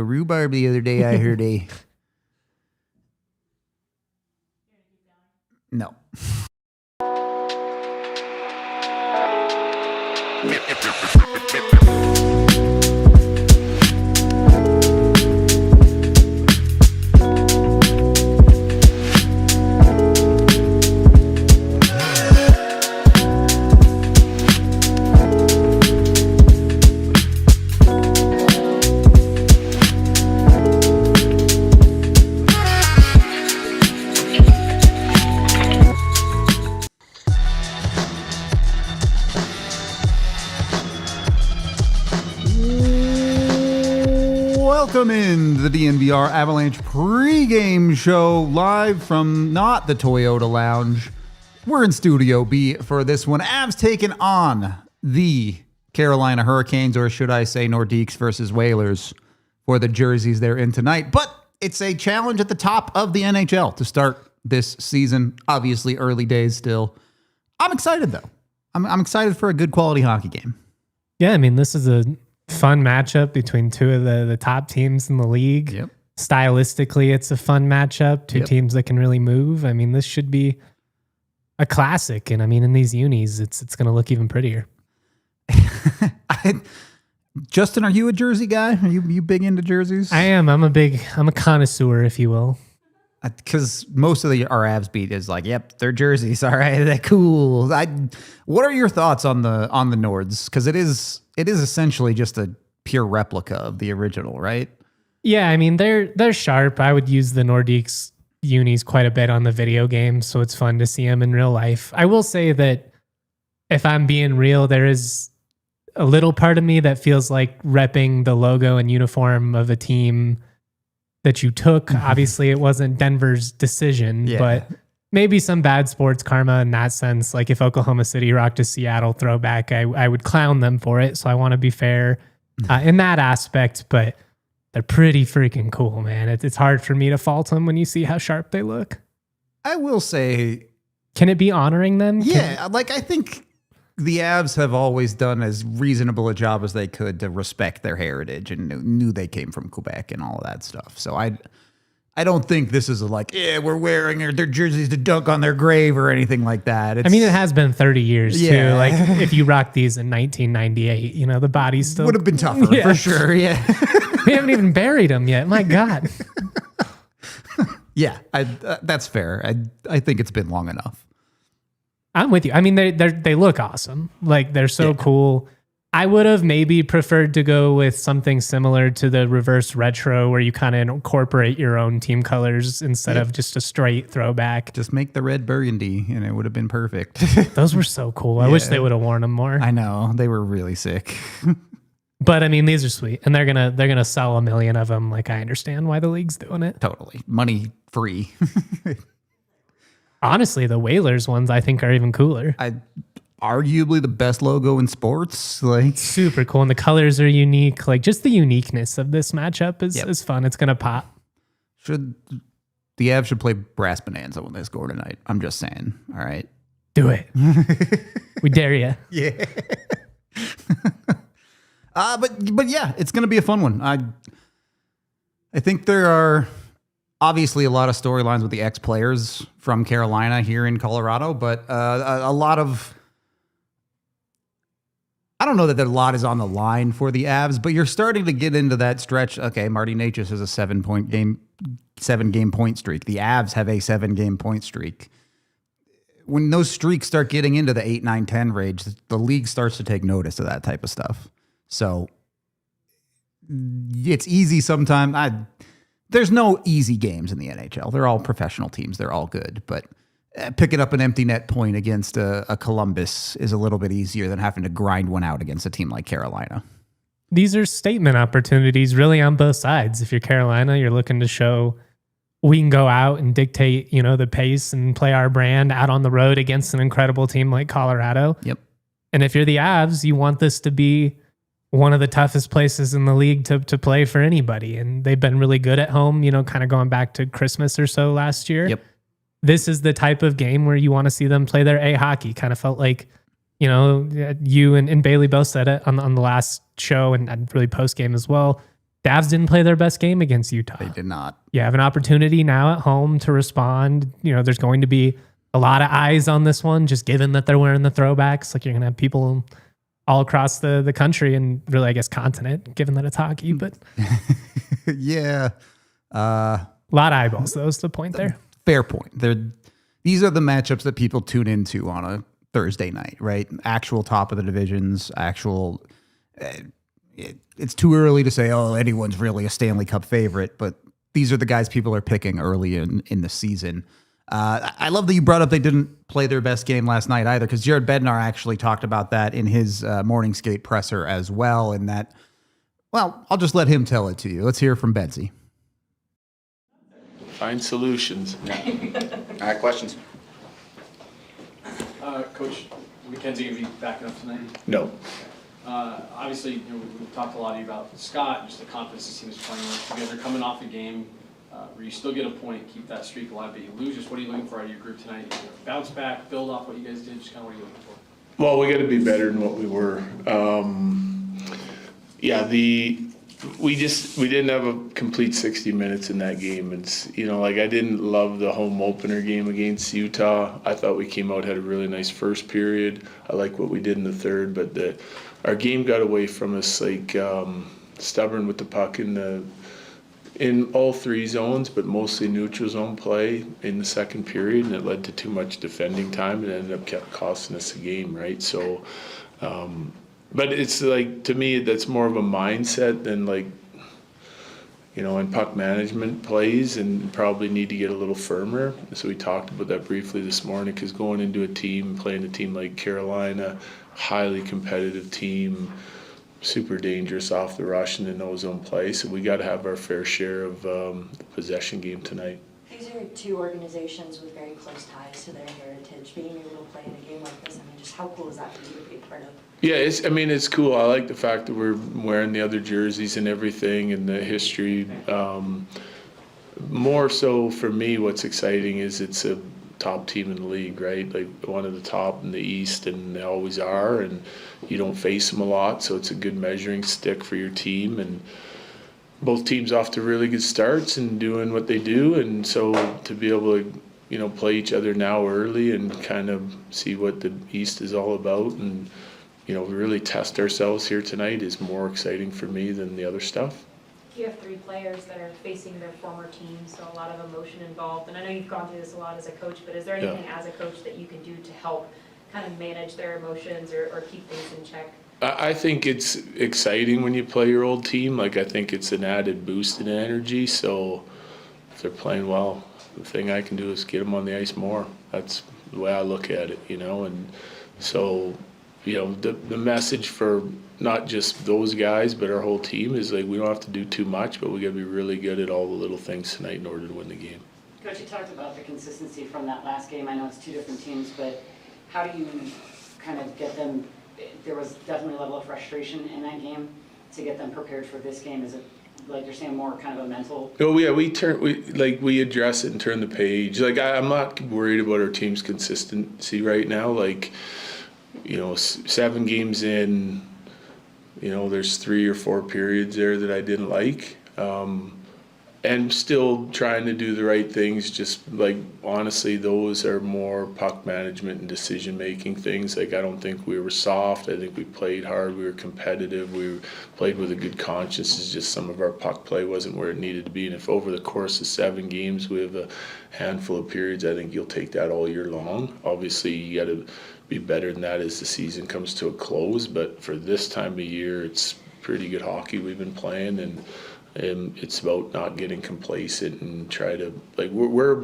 rhubarb the other day, I heard a... No. Welcome in the DNVR Avalanche pregame show live from not the Toyota Lounge. We're in Studio B for this one. Avs taking on the Carolina Hurricanes, or should I say Nordiques versus Whalers for the jerseys they're in tonight. But it's a challenge at the top of the NHL to start this season. Obviously early days still. I'm excited though. I'm excited for a good quality hockey game. Yeah, I mean, this is a fun matchup between two of the top teams in the league. Yep. Stylistically, it's a fun matchup. Two teams that can really move. I mean, this should be a classic. And I mean, in these unis, it's going to look even prettier. Justin, are you a jersey guy? Are you big into jerseys? I am. I'm a connoisseur, if you will. Because most of our Avs beat is like, yep, they're jerseys. All right, they're cool. What are your thoughts on the Nords? Because it is essentially just a pure replica of the original, right? Yeah, I mean they're sharp. I would use the Nordiques unis quite a bit on the video game, so it's fun to see them in real life. I will say that if I'm being real, there is a little part of me that feels like repping the logo and uniform of a team that you took. Obviously, it wasn't Denver's decision, but maybe some bad sports karma in that sense. Like if Oklahoma City rocked a Seattle throwback, I would clown them for it. So I want to be fair in that aspect, but they're pretty freaking cool, man. It's hard for me to fault them when you see how sharp they look. I will say... Can it be honoring them? Yeah, I think the Avs have always done as reasonable a job as they could to respect their heritage and knew they came from Quebec and all of that stuff. So I don't think this is we're wearing their jerseys to dunk on their grave or anything like that. I mean, it has been 30 years too. Like if you rocked these in 1998, the body still would have been tougher for sure. Yeah. We haven't even buried them yet. My God. Yeah, that's fair. I think it's been long enough. I'm with you. I mean, they look awesome. Like they're so cool. I would have maybe preferred to go with something similar to the reverse retro where you kind of incorporate your own team colors instead of just a straight throwback. Just make the red burgundy and it would have been perfect. Those were so cool. I wish they would have worn them more. I know. They were really sick. But I mean, these are sweet and they're going to sell 1 million of them. Like I understand why the league's doing it. Totally. Money free. Honestly, the Whalers ones I think are even cooler. Arguably the best logo in sports. Super cool. And the colors are unique. Like just the uniqueness of this matchup is fun. It's going to pop. The Avs should play Brass Bonanza when they score tonight. I'm just saying. All right. Do it. We dare you. Yeah. But yeah, it's going to be a fun one. I think there are obviously a lot of storylines with the ex-players from Carolina here in Colorado, but a lot of... I don't know that a lot is on the line for the Avs, but you're starting to get into that stretch. Okay, Marty Necas has a 7-game point streak. The Avs have a 7-game point streak. When those streaks start getting into the 8, 9, 10 range, the league starts to take notice of that type of stuff. So it's easy sometimes. There's no easy games in the NHL. They're all professional teams. They're all good. But picking up an empty net point against a Columbus is a little bit easier than having to grind one out against a team like Carolina. These are statement opportunities really on both sides. If you're Carolina, you're looking to show we can go out and dictate, the pace and play our brand out on the road against an incredible team like Colorado. Yep. And if you're the Avs, you want this to be one of the toughest places in the league to play for anybody. And they've been really good at home, kind of going back to Christmas or so last year. Yep. This is the type of game where you want to see them play their A hockey. Kind of felt like, you and Bailey both said it on the last show and really post game as well. The Avs didn't play their best game against Utah. They did not. You have an opportunity now at home to respond. There's going to be a lot of eyes on this one, just given that they're wearing the throwbacks. Like, you're going to have people all across the country and really, I guess, continent, given that it's hockey. But yeah. A lot of eyeballs, though, is the point there. Fair point. These are the matchups that people tune into on a Thursday night, right? Actual top of the divisions, actual... It's too early to say, oh, anyone's really a Stanley Cup favorite, but these are the guys people are picking early in the season. I love that you brought up they didn't play their best game last night either, because Jared Bednar actually talked about that in his morning skate presser as well. And that, well, I'll just let him tell it to you. Let's hear from Betsy. Find solutions. All right, questions? Coach, McKenzie going to be backing up tonight? No. Obviously, we've talked a lot of you about Scott, just the confidence this team is playing with. You guys are coming off a game where you still get a point, keep that streak alive, but you lose. Just what are you looking for out of your group tonight? Bounce back, build off what you guys did, just kind of what are you looking for? Well, we got to be better than what we were. We didn't have a complete 60 minutes in that game. It's, I didn't love the home opener game against Utah. I thought we came out, had a really nice first period. I like what we did in the third, but our game got away from us, stubborn with the puck in all three zones, but mostly neutral zone play in the second period, and it led to too much defending time and ended up kept costing us the game, right? So, but it's to me, that's more of a mindset than in puck management plays, and probably need to get a little firmer. So we talked about that briefly this morning, because going into a team, playing a team like Carolina, highly competitive team, super dangerous off the rush and in no zone play. So we got to have our fair share of the possession game tonight. These are two organizations with very close ties to their heritage. Being able to play in a game like this, just how cool is that for you to be a part of? Yeah, it's cool. I like the fact that we're wearing the other jerseys and everything, and the history. More so for me, what's exciting is it's a top team in the league, right? Like one of the top in the East, and they always are, and you don't face them a lot, so it's a good measuring stick for your team. And both teams off to really good starts and doing what they do, and so to be able to play each other now early and kind of see what the East is all about, and really test ourselves here tonight is more exciting for me than the other stuff. You have three players that are facing their former teams, so a lot of emotion involved. And I know you've gone through this a lot as a coach, but is there anything as a coach that you can do to help kind of manage their emotions or keep things in check? I think it's exciting when you play your old team. I think it's an added boost in energy. So if they're playing well, the thing I can do is get them on the ice more. That's the way I look at it, And so, the message for not just those guys, but our whole team is we don't have to do too much, but we got to be really good at all the little things tonight in order to win the game. Coach, you talked about the consistency from that last game. I know it's two different teams, but how do you kind of get them? There was definitely a level of frustration in that game to get them prepared for this game. Is it like you're saying more kind of a mental? Oh yeah, we address it and turn the page. I'm not worried about our team's consistency right now. 7 games in, there's 3 or 4 periods there that I didn't like. And still trying to do the right things, just honestly, those are more puck management and decision-making things. I don't think we were soft. I think we played hard. We were competitive. We played with a good conscience. It's just some of our puck play wasn't where it needed to be. And if over the course of 7 games we have a handful of periods, I think you'll take that all year long. Obviously, you got to be better than that as the season comes to a close. But for this time of year, it's pretty good hockey we've been playing, and it's about not getting complacent and try to we're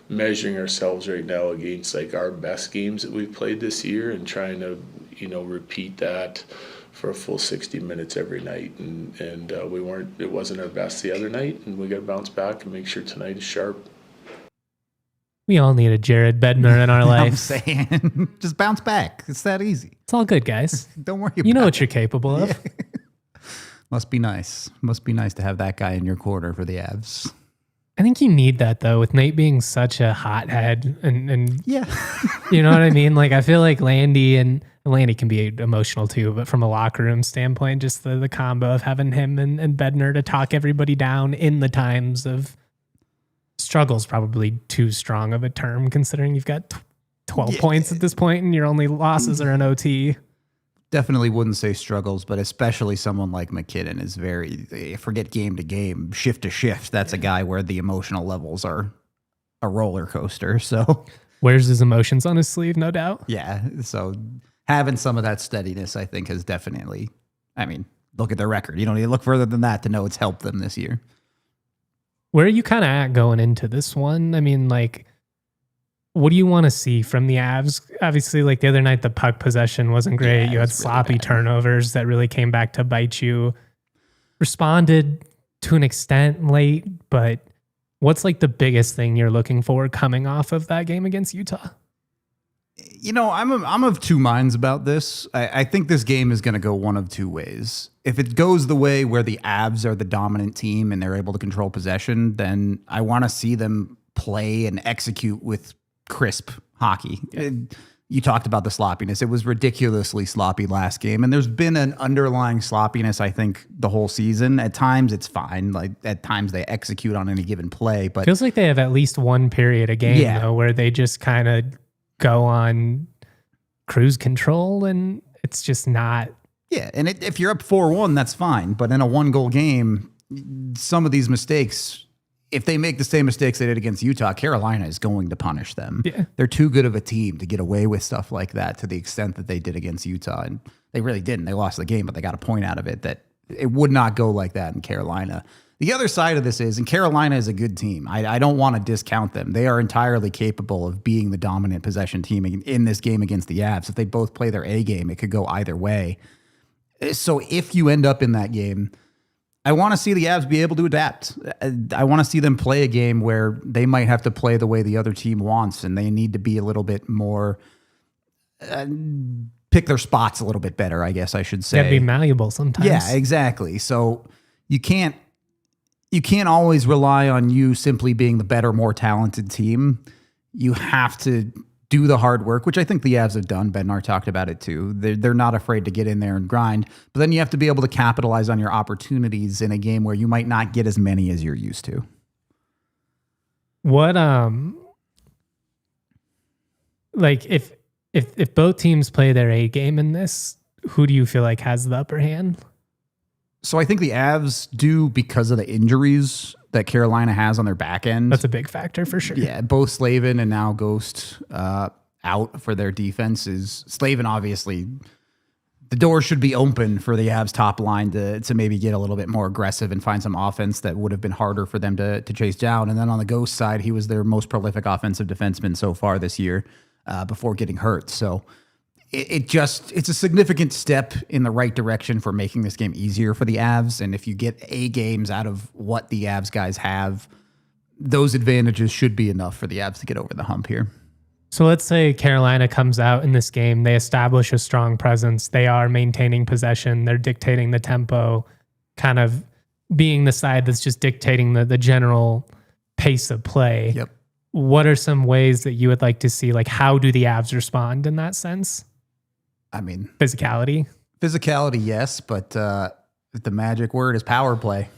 measuring ourselves right now against our best games that we've played this year, and trying to repeat that for a full 60 minutes every night, and it wasn't our best the other night, and we got to bounce back and make sure tonight is sharp. We all need a Jared Bednar in our life. I'm saying, just bounce back. It's that easy. It's all good, guys. Don't worry about it. You know what you're capable of. Yeah. Must be nice. Must be nice to have that guy in your corner for the Avs. I think you need that though, with Nate being such a hothead and Yeah. you know what I mean? Like I feel like Landy can be emotional too, but from a locker room standpoint, just the combo of having him and Bednar to talk everybody down in the times of struggle's probably too strong of a term considering you've got 12 points at this point and your only losses are in OT. Definitely wouldn't say struggles, but especially someone like MacKinnon is very, forget game to game, shift to shift. That's a guy where the emotional levels are a roller coaster. So wears his emotions on his sleeve, no doubt. yeah. So having some of that steadiness, I think, has definitely, I mean, look at their record. You don't need to look further than that to know it's helped them this year. Where are you kind of at going into this one? I mean, like, what do you want to see from the Avs? Obviously, like the other night, the puck possession wasn't great. Yeah, you had sloppy turnovers that really came back to bite you. Responded to an extent late, but what's like the biggest thing you're looking for coming off of that game against Utah? You know, I'm of two minds about this. I think this game is going to go one of two ways. If it goes the way where the Avs are the dominant team and they're able to control possession, then I want to see them play and execute with crisp hockey. You talked about the sloppiness. It was ridiculously sloppy last game, and there's been an underlying sloppiness, I think, the whole season. At times, it's fine. Like, at times, they execute on any given play. But feels like they have at least one period a game, though, where they just kind of go on cruise control, and it's just not. Yeah, and if you're up 4-1, that's fine. But in a one-goal game, some of these mistakes, if they make the same mistakes they did against Utah, Carolina is going to punish them. Yeah. They're too good of a team to get away with stuff like that to the extent that they did against Utah. And they really didn't. They lost the game, but they got a point out of it that it would not go like that in Carolina. The other side of this is, and Carolina is a good team. I don't want to discount them. They are entirely capable of being the dominant possession team in this game against the Avs. If they both play their A game, it could go either way. So if you end up in that game, I want to see the Avs be able to adapt. I want to see them play a game where they might have to play the way the other team wants, and they need to be a little bit more, pick their spots a little bit better, I guess I should say. Gotta be malleable sometimes. Yeah, exactly. So you can't always rely on you simply being the better, more talented team. You have to do the hard work, which I think the Avs have done. Bednar talked about it too. They're not afraid to get in there and grind, but then you have to be able to capitalize on your opportunities in a game where you might not get as many as you're used to. What like if both teams play their A game in this, who do you feel like has the upper hand? So I think the Avs do because of the injuries that Carolina has on their back end. That's a big factor for sure. Yeah, both Slavin and now Ghost out for their defenses. Slavin, obviously, the door should be open for the Avs top line to maybe get a little bit more aggressive and find some offense that would have been harder for them to chase down. And then on the Ghost side, he was their most prolific offensive defenseman so far this year before getting hurt. So it's a significant step in the right direction for making this game easier for the Avs. And if you get A games out of what the Avs guys have, those advantages should be enough for the Avs to get over the hump here. So let's say Carolina comes out in this game, they establish a strong presence, they are maintaining possession, they're dictating the tempo, kind of being the side that's just dictating the general pace of play. Yep. What are some ways that you would like to see, like how do the Avs respond in that sense? I mean, physicality, yes, but the magic word is power play.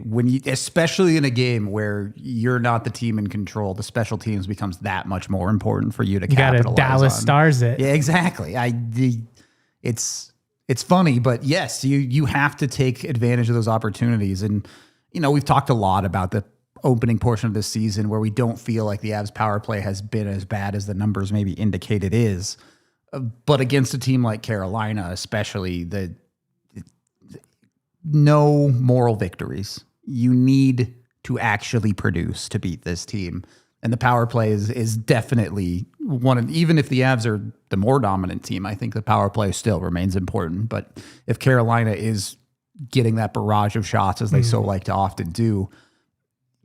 When you, especially in a game where you're not the team in control, the special teams becomes that much more important for you to capitalize on. You got to Dallas Stars it. Yeah, exactly. It's funny, but yes, you have to take advantage of those opportunities. And you know, we've talked a lot about the opening portion of this season where we don't feel like the Avs power play has been as bad as the numbers maybe indicate it is. But against a team like Carolina, especially, no moral victories. You need to actually produce to beat this team. And the power play is definitely one of, even if the Avs are the more dominant team, I think the power play still remains important. But if Carolina is getting that barrage of shots, as they so like to often do,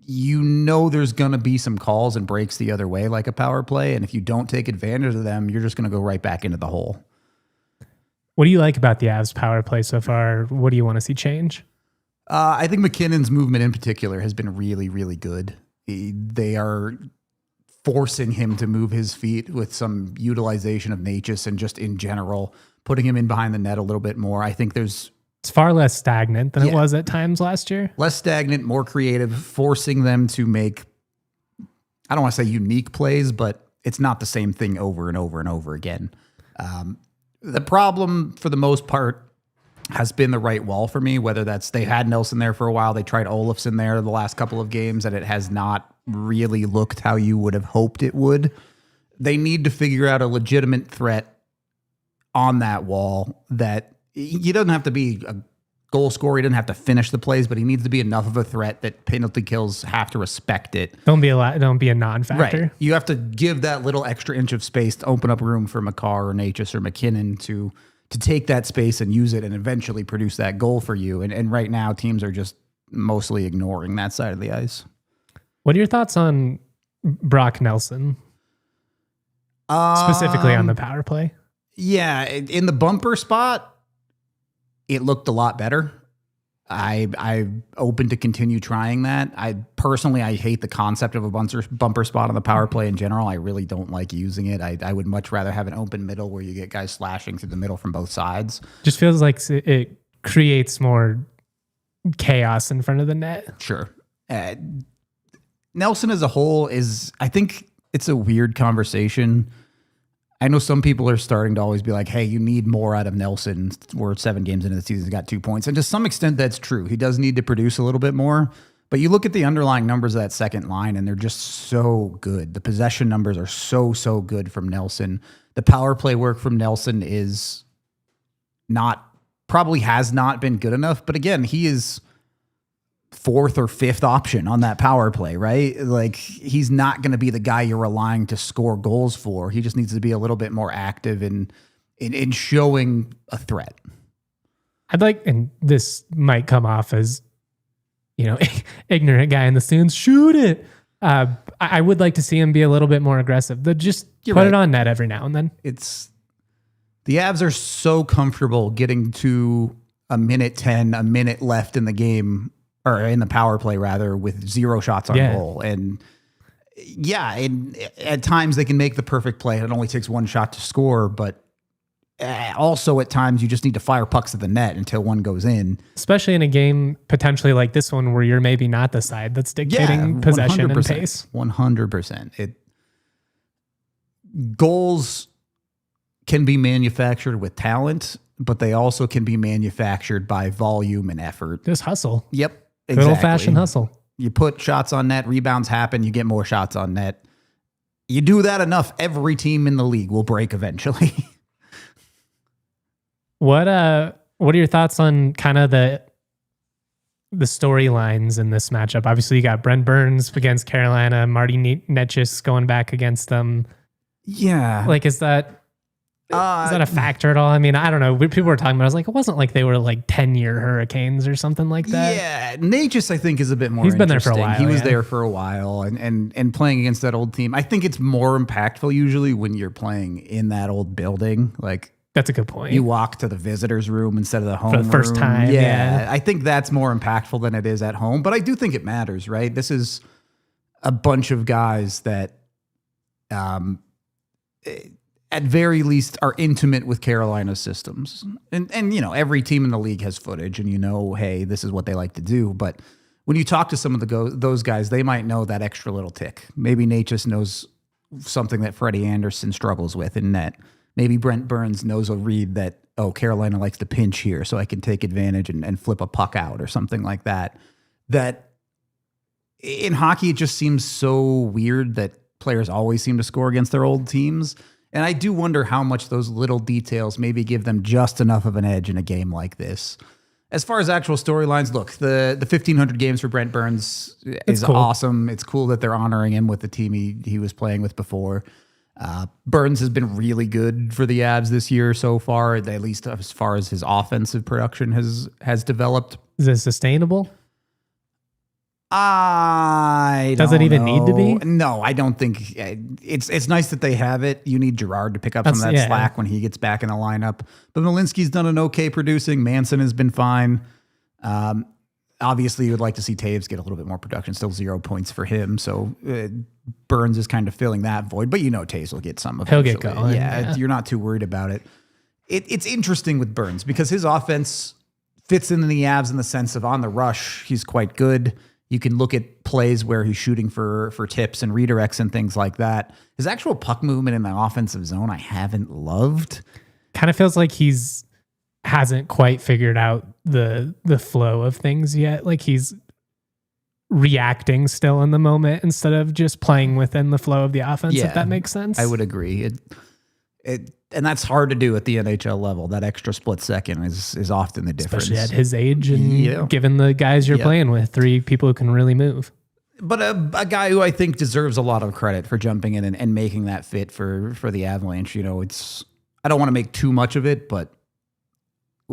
you know there's going to be some calls and breaks the other way like a power play. And if you don't take advantage of them, you're just going to go right back into the hole. What do you like about the Avs power play so far? What do you want to see change? I think MacKinnon's movement in particular has been really, really good. They are forcing him to move his feet with some utilization of Natchez and just in general, putting him in behind the net a little bit more. I think there's... It's far less stagnant than it was at times last year. Less stagnant, more creative, forcing them to make, I don't want to say unique plays, but it's not the same thing over and over and over again. The problem, for the most part, has been the right wall for me, whether that's they had Nelson there for a while, they tried Olofsson there the last couple of games, and it has not really looked how you would have hoped it would. They need to figure out a legitimate threat on that wall that he doesn't have to be a goal scorer, he doesn't have to finish the plays, but he needs to be enough of a threat that penalty kills have to respect it. Don't be a non-factor. Right. You have to give that little extra inch of space to open up room for Makar or Natchez or MacKinnon to take that space and use it and eventually produce that goal for you. And right now, teams are just mostly ignoring that side of the ice. What are your thoughts on Brock Nelson? Specifically on the power play? Yeah, in the bumper spot, it looked a lot better. I'm open to continue trying that. I hate the concept of a bumper spot on the power play in general. I really don't like using it. I would much rather have an open middle where you get guys slashing through the middle from both sides. Just feels like it creates more chaos in front of the net. Sure. Nelson as a whole I think it's a weird conversation. I know some people are starting to always be like, hey, you need more out of Nelson. We're 7 games into the season, he's got 2 points. And to some extent, that's true. He does need to produce a little bit more. But you look at the underlying numbers of that second line, and they're just so good. The possession numbers are so good from Nelson. The power play work from Nelson probably has not been good enough. But again, he is 4th or 5th option on that power play, right? Like, he's not going to be the guy you're relying to score goals for. He just needs to be a little bit more active in showing a threat. And this might come off as, ignorant guy in the stands, shoot it. I would like to see him be a little bit more aggressive. Just put it on net every now and then. The Avs are so comfortable getting to a minute 10, a minute left in the game, or in the power play rather, with 0 shots on goal. And at times they can make the perfect play. It only takes 1 shot to score, but also at times you just need to fire pucks at the net until one goes in. Especially in a game potentially like this one where you're maybe not the side that's dictating possession and pace. 100%. Goals can be manufactured with talent, but they also can be manufactured by volume and effort. Just hustle. Yep. Good old-fashioned hustle. You put shots on net, rebounds happen, you get more shots on net. You do that enough, every team in the league will break eventually. What are your thoughts on kind of the storylines in this matchup? Obviously, you got Brent Burns against Carolina, Marty Natchez going back against them. Yeah. Like, is that a factor at all? I mean, I don't know. People were talking about it. I was like, it wasn't like they were like 10-year Hurricanes or something like that. Yeah. Natchez, I think, is a bit more He's been there for a while. He was there for a while and playing against that old team. I think it's more impactful usually when you're playing in that old building. Like, that's a good point. You walk to the visitors room instead of the home room. For the first time. Yeah. I think that's more impactful than it is at home. But I do think it matters, right? This is a bunch of guys that at very least are intimate with Carolina's systems. And every team in the league has footage and hey, this is what they like to do. But when you talk to some of those guys, they might know that extra little tick. Maybe Natchez knows something that Freddie Anderson struggles with in net. Maybe Brent Burns knows a read that, Carolina likes to pinch here, so I can take advantage and flip a puck out or something like that. That in hockey, it just seems so weird that players always seem to score against their old teams. And I do wonder how much those little details maybe give them just enough of an edge in a game like this. As far as actual storylines, look, the 1,500 games for Brent Burns is cool. Awesome. It's cool that they're honoring him with the team he was playing with before. Burns has been really good for the Avs this year so far, at least as far as his offensive production has developed. Is it sustainable? Does it even need to be? No, I don't think it's nice that they have it. You need Girard to pick up some of that slack when he gets back in the lineup. But Malinsky's done an okay producing. Manson has been fine. Obviously, you would like to see Taves get a little bit more production. Still 0 points for him. So Burns is kind of filling that void. But Taves will get some of it. He'll get going. Yeah, you're not too worried about it. It's interesting with Burns because his offense fits into the Avs in the sense of on the rush, he's quite good. You can look at plays where he's shooting for tips and redirects and things like that. His actual puck movement in the offensive zone, I haven't loved. Kind of feels like hasn't quite figured out the flow of things yet. Like he's reacting still in the moment instead of just playing within the flow of the offense, if that makes sense. I would agree. And that's hard to do at the NHL level. That extra split second is often the difference. Especially at his age and given the guys you're playing with, 3 people who can really move. But a guy who I think deserves a lot of credit for jumping in and making that fit for the Avalanche. I don't want to make too much of it, but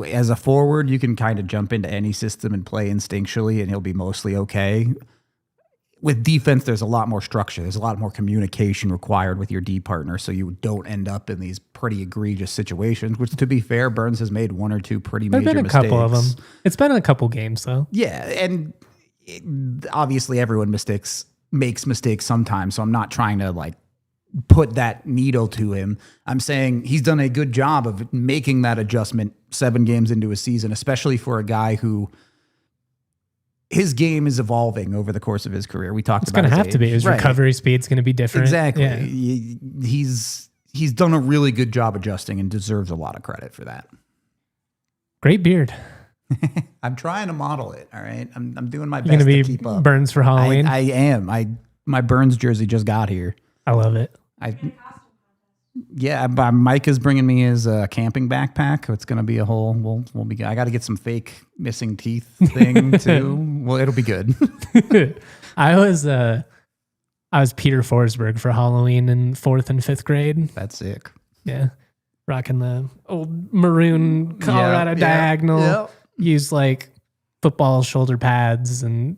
as a forward, you can kind of jump into any system and play instinctually, and he'll be mostly okay. With defense, there's a lot more structure. There's a lot more communication required with your D partner, so you don't end up in these pretty egregious situations, which, to be fair, Burns has made 1 or 2 pretty major mistakes. There've been a couple of them. It's been a couple games, though. Yeah, and obviously everyone makes mistakes sometimes, so I'm not trying to, put that needle to him. I'm saying he's done a good job of making that adjustment 7 games into a season, especially for a guy who his game is evolving over the course of his career. We talked about it's going to have to be. His recovery speed's going to be different. Exactly. Yeah. He's done a really good job adjusting and deserves a lot of credit for that. Great beard. I'm trying to model it. All right. I'm doing my You're best gonna to keep up. Burns for Halloween. I am. My Burns jersey just got here. I love it. Mike is bringing me his camping backpack. It's going to be a whole. I got to get some fake missing teeth thing too. Well, it'll be good. I was Peter Forsberg for Halloween in 4th and 5th grade. That's sick. Yeah, rocking the old maroon Colorado diagonal. Yeah. Used football shoulder pads and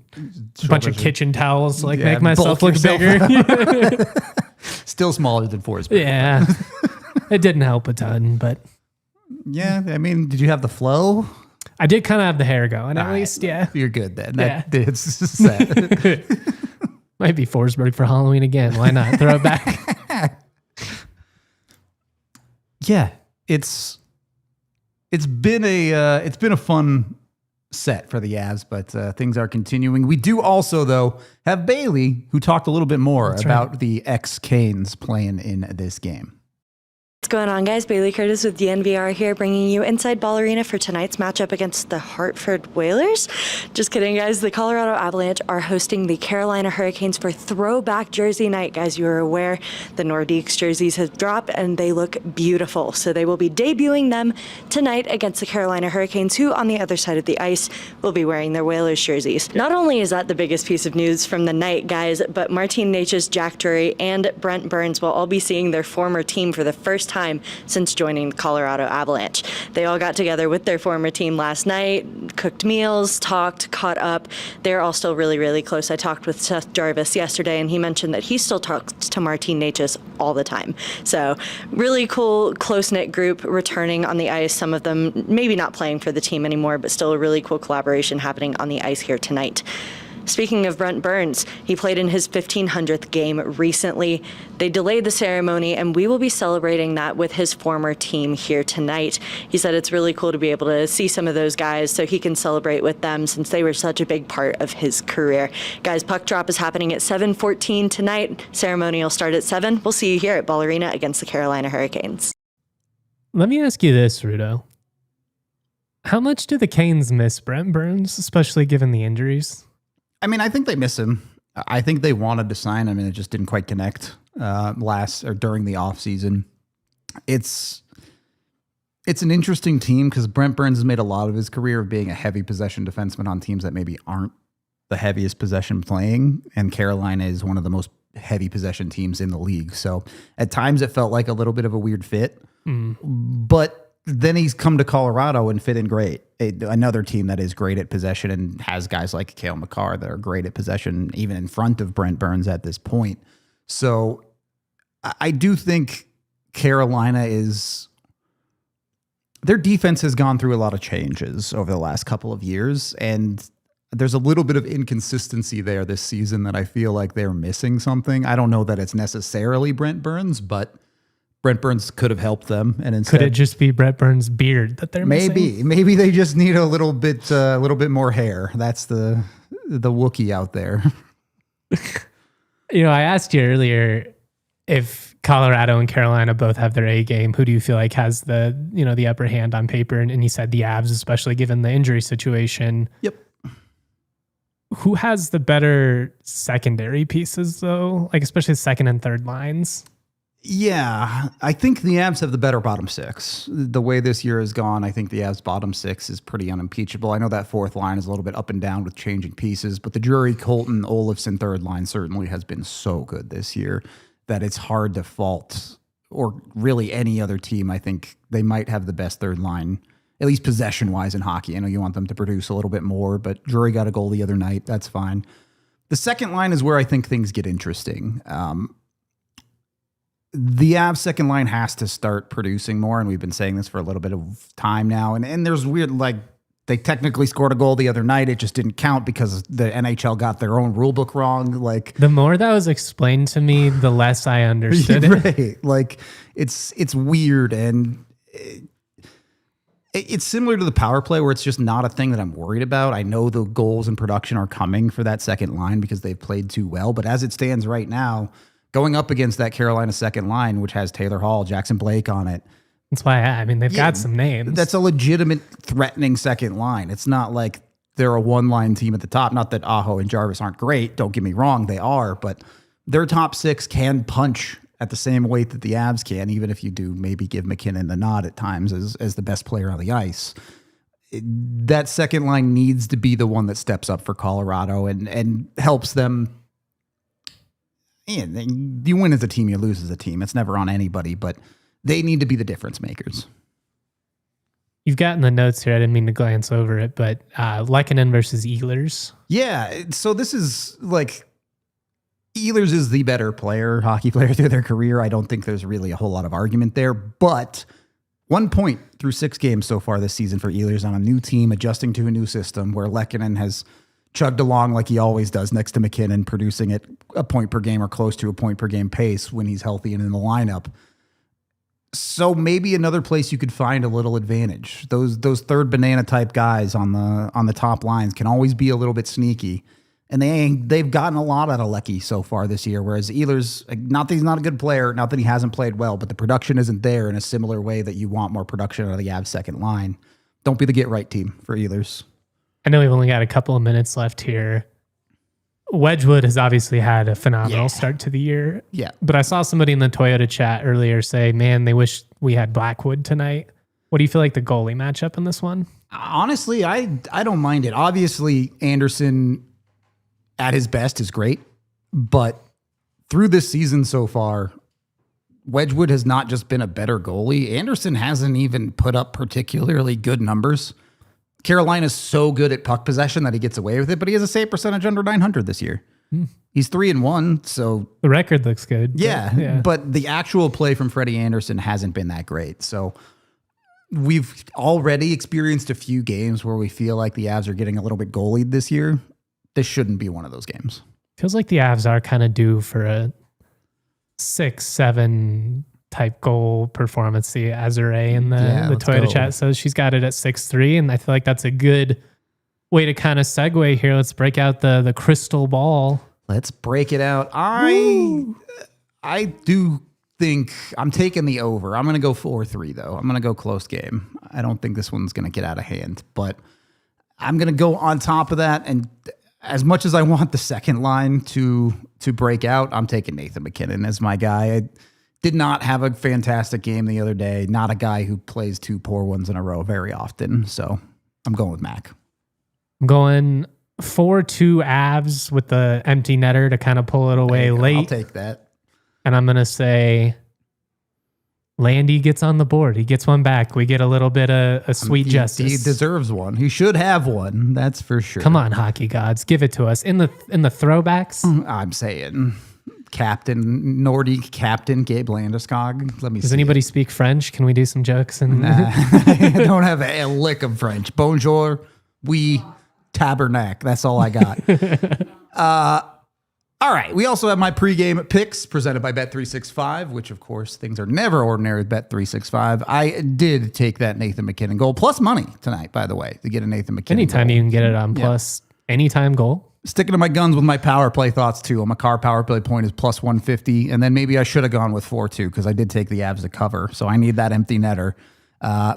a bunch of kitchen towels to make myself look bigger. Still smaller than Forsberg. Yeah. It didn't help a ton, but yeah, I mean, did you have the flow? I did kind of have the hair going, at least, yeah. You're good then. Yeah. It's set. Might be Forsberg for Halloween again. Why not? Throw it back. Yeah, it's been a fun set for the Avs, but things are continuing. We do also, though, have Bailey, who talked a little bit more about the ex-Canes playing in this game. What's going on, guys? Bailey Curtis with DNVR here, bringing you inside Ball Arena for tonight's matchup against the Hartford Whalers. Just kidding, guys. The Colorado Avalanche are hosting the Carolina Hurricanes for Throwback Jersey Night. Guys, you are aware the Nordiques jerseys have dropped and they look beautiful. So they will be debuting them tonight against the Carolina Hurricanes, who on the other side of the ice will be wearing their Whalers jerseys. Not only is that the biggest piece of news from the night, guys, but Martin Necas, Jack Drury, and Brent Burns will all be seeing their former team for the first time since joining the Colorado Avalanche. They all got together with their former team last night, cooked meals, talked, caught up. They're all still really, really close. I talked with Seth Jarvis yesterday, and he mentioned that he still talks to Martin Necas all the time. So really cool, close-knit group returning on the ice. Some of them maybe not playing for the team anymore, but still a really cool collaboration happening on the ice here tonight. Speaking of Brent Burns, he played in his 1,500th game recently. They delayed the ceremony, and we will be celebrating that with his former team here tonight. He said it's really cool to be able to see some of those guys so he can celebrate with them since they were such a big part of his career. Guys, puck drop is happening at 7:14 tonight. Ceremony will start at 7. We'll see you here at Ball Arena against the Carolina Hurricanes. Let me ask you this, Rudo. How much do the Canes miss Brent Burns, especially given the injuries? I mean, I think they miss him. I think they wanted to sign him, and it just didn't quite connect during the offseason. It's an interesting team because Brent Burns has made a lot of his career of being a heavy possession defenseman on teams that maybe aren't the heaviest possession playing, and Carolina is one of the most heavy possession teams in the league. So at times it felt like a little bit of a weird fit, but then he's come to Colorado and fit in great. Another team that is great at possession and has guys like Cale Makar that are great at possession, even in front of Brent Burns at this point. So I do think Carolina their defense has gone through a lot of changes over the last couple of years. And there's a little bit of inconsistency there this season that I feel like they're missing something. I don't know that it's necessarily Brent Burns, but Brent Burns could have helped them. And instead, could it just be Brent Burns' beard that they're missing? Maybe they just need a little bit more hair. That's the Wookiee out there. I asked you earlier if Colorado and Carolina both have their A game, who do you feel like has the upper hand on paper? And you said the Avs, especially given the injury situation. Yep. Who has the better secondary pieces though? Like especially second and third lines? Yeah, I think the Avs have the better bottom six. The way this year has gone, I think the Avs bottom six is pretty unimpeachable. I know that fourth line is a little bit up and down with changing pieces, but the Drury, Colton, Olofsson third line certainly has been so good this year that it's hard to fault, or really any other team. I think they might have the best third line, at least possession-wise in hockey. I know you want them to produce a little bit more, but Drury got a goal the other night. That's fine. The second line is where I think things get interesting. The Avs second line has to start producing more, and we've been saying this for a little bit of time now. And there's weird, like, they technically scored a goal the other night. It just didn't count because the NHL got their own rule book wrong. Like, the more that was explained to me, the less I understood it. Right. Like, it's weird, and it's similar to the power play where it's just not a thing that I'm worried about. I know the goals and production are coming for that second line because they've played too well, but as it stands right now, going up against that Carolina second line, which has Taylor Hall, Jackson Blake on it. That's why they've got some names. That's a legitimate threatening second line. It's not like they're a one-line team at the top. Not that Aho and Jarvis aren't great. Don't get me wrong, they are. But their top six can punch at the same weight that the Avs can, even if you do maybe give MacKinnon the nod at times as the best player on the ice. That second line needs to be the one that steps up for Colorado and helps them. Yeah, you win as a team, you lose as a team. It's never on anybody, but they need to be the difference makers. You've gotten the notes here. I didn't mean to glance over it, but MacKinnon versus Ehlers. Yeah, so this is like Ehlers is the better hockey player through their career. I don't think there's really a whole lot of argument there, but 1 point through 6 games so far this season for Ehlers on a new team, adjusting to a new system where MacKinnon has chugged along like he always does next to MacKinnon, producing at a point per game or close to a point per game pace when he's healthy and in the lineup. So maybe another place you could find a little advantage. Those third banana type guys on the top lines can always be a little bit sneaky, and they've gotten a lot out of Lecky so far this year. Whereas Ehlers, not that he's not a good player, not that he hasn't played well, but the production isn't there in a similar way that you want more production out of the Avs second line. Don't be the get right team for Ehlers. I know we've only got a couple of minutes left here. Wedgwood has obviously had a phenomenal start to the year. Yeah. But I saw somebody in the Toyota chat earlier say, man, they wish we had Blackwood tonight. What do you feel like the goalie matchup in this one? Honestly, I don't mind it. Obviously, Anderson at his best is great. But through this season so far, Wedgwood has not just been a better goalie. Anderson hasn't even put up particularly good numbers. Carolina's so good at puck possession that he gets away with it, but he has a save percentage under 900 this year. He's 3-1, so the record looks good. But the actual play from Freddie Anderson hasn't been that great. So we've already experienced a few games where we feel like the Avs are getting a little bit goalied this year. This shouldn't be one of those games. Feels like the Avs are kind of due for a 6-7 type goal performance. The Azure in the Toyota chat says she's got it at 6-3, and I feel like that's a good way to kind of segue here. Let's break out the crystal ball. Let's break it out. I do think I'm taking the over. I'm going to go 4-3 though. I'm going to go close game. I don't think this one's going to get out of hand, but I'm going to go on top of that. And as much as I want the second line to break out, I'm taking Nathan MacKinnon as my guy. I did not have a fantastic game the other day. Not a guy who plays 2 poor ones in a row very often. So I'm going with Mac. I'm going 4-2 Avs with the empty netter to kind of pull it away late. I'll take that. And I'm going to say Landy gets on the board. He gets one back. We get a little bit of a sweet justice. He deserves one. He should have one. That's for sure. Come on, hockey gods. Give it to us. In the throwbacks? I'm saying Nordic Captain Gabe Landeskog. Let me Does anybody speak French? Can we do some jokes? I don't have a lick of French. Bonjour. Oui. Tabernacle. That's all I got. All right. We also have my pregame picks presented by Bet365, which, of course, things are never ordinary with Bet365. I did take that Nathan MacKinnon goal, plus money tonight, by the way, to get a Nathan MacKinnon Anytime goal. you can get it on plus, anytime goal. Sticking to my guns with my power play thoughts, too. On my car power play point is plus 150, and then maybe I should have gone with 4-2 because I did take the Avs to cover, so I need that empty netter.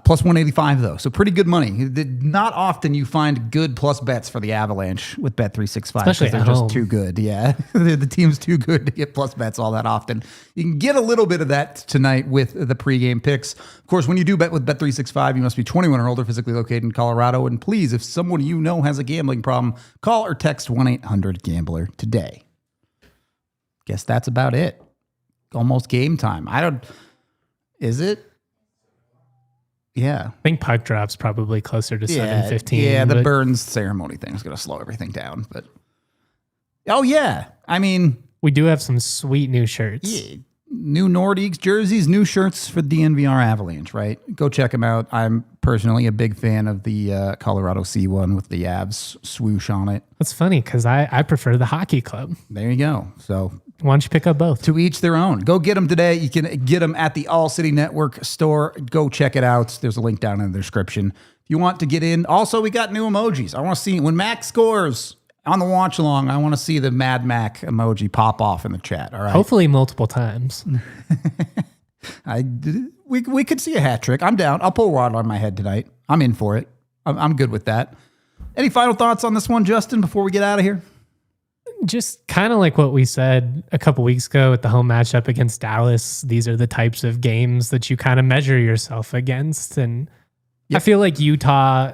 Plus 185, though, so pretty good money. Not often you find good plus bets for the Avalanche with Bet365. Especially they're at just home. too good. Yeah, the team's too good to get plus bets all that often. You can get a little bit of that tonight with the pregame picks. Of course, when you do bet with Bet365, you must be 21 or older, physically located in Colorado. And please, if someone you know has a gambling problem, call or text 1-800-GAMBLER today. Guess that's about it. Almost game time. Is it? Yeah. I think puck drop's probably closer to 7:15. Yeah, the but Burns ceremony thing is going to slow everything down. But oh yeah, I mean, we do have some sweet new shirts. yeah, new Nordiques jerseys, new shirts for the DNVR Avalanche. Right, go check them out. I'm personally a big fan of the Colorado C1 with the Avs swoosh on it. That's funny because I prefer the hockey club. There you go. So Why don't you pick up both? to each their own. Go get them today. You can get them at the ALLCITY Network store. Go check it out. There's a link down in the description. If you want to get in. Also, we got new emojis. I want to see when Mac scores on the watch along. I want to see the Mad Mac emoji pop off in the chat. All right. Hopefully multiple times. We could see a hat trick. I'm down. I'll pull water on my head tonight. I'm in for it. I'm good with that. Any final thoughts on this one, Justin, before we get out of here? Just kind of like what we said a couple weeks ago at the home matchup against Dallas. These are the types of games that you kind of measure yourself against. And I feel like Utah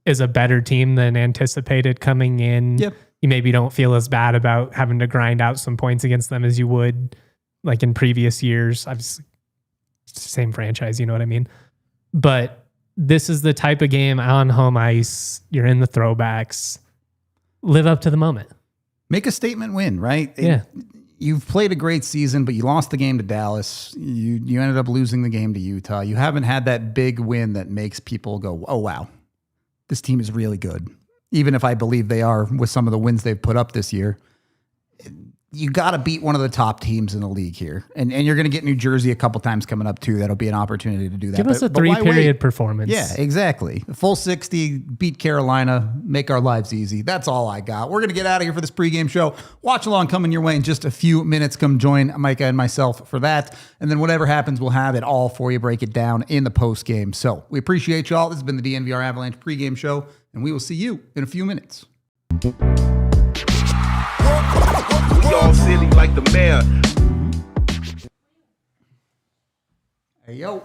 is a better team than anticipated coming in. Yep. You maybe don't feel as bad about having to grind out some points against them as you would like in previous years. Obviously, it's the same franchise, you know what I mean? But this is the type of game on home ice. You're in the throwbacks. Live up to the moment. Make a statement win, right? Yeah. You've played a great season, but you lost the game to Dallas. You ended up losing the game to Utah. You haven't had that big win that makes people go, oh, wow, this team is really good. Even if I believe they are with some of the wins they've put up this year. You got to beat one of the top teams in the league here. And you're going to get New Jersey a couple times coming up, too. That'll be an opportunity to do that. Give us a But why 3-period wait? performance. Yeah, exactly. Full 60, beat Carolina, make our lives easy. That's all I got. We're going to get out of here for this pregame show. Watch along coming your way in just a few minutes. Come join Micah and myself for that. And then whatever happens, we'll have it all for you, break it down in the postgame. So we appreciate y'all. This has been the DNVR Avalanche pregame show, and we will see you in a few minutes. We all silly like the mayor. Hey, yo.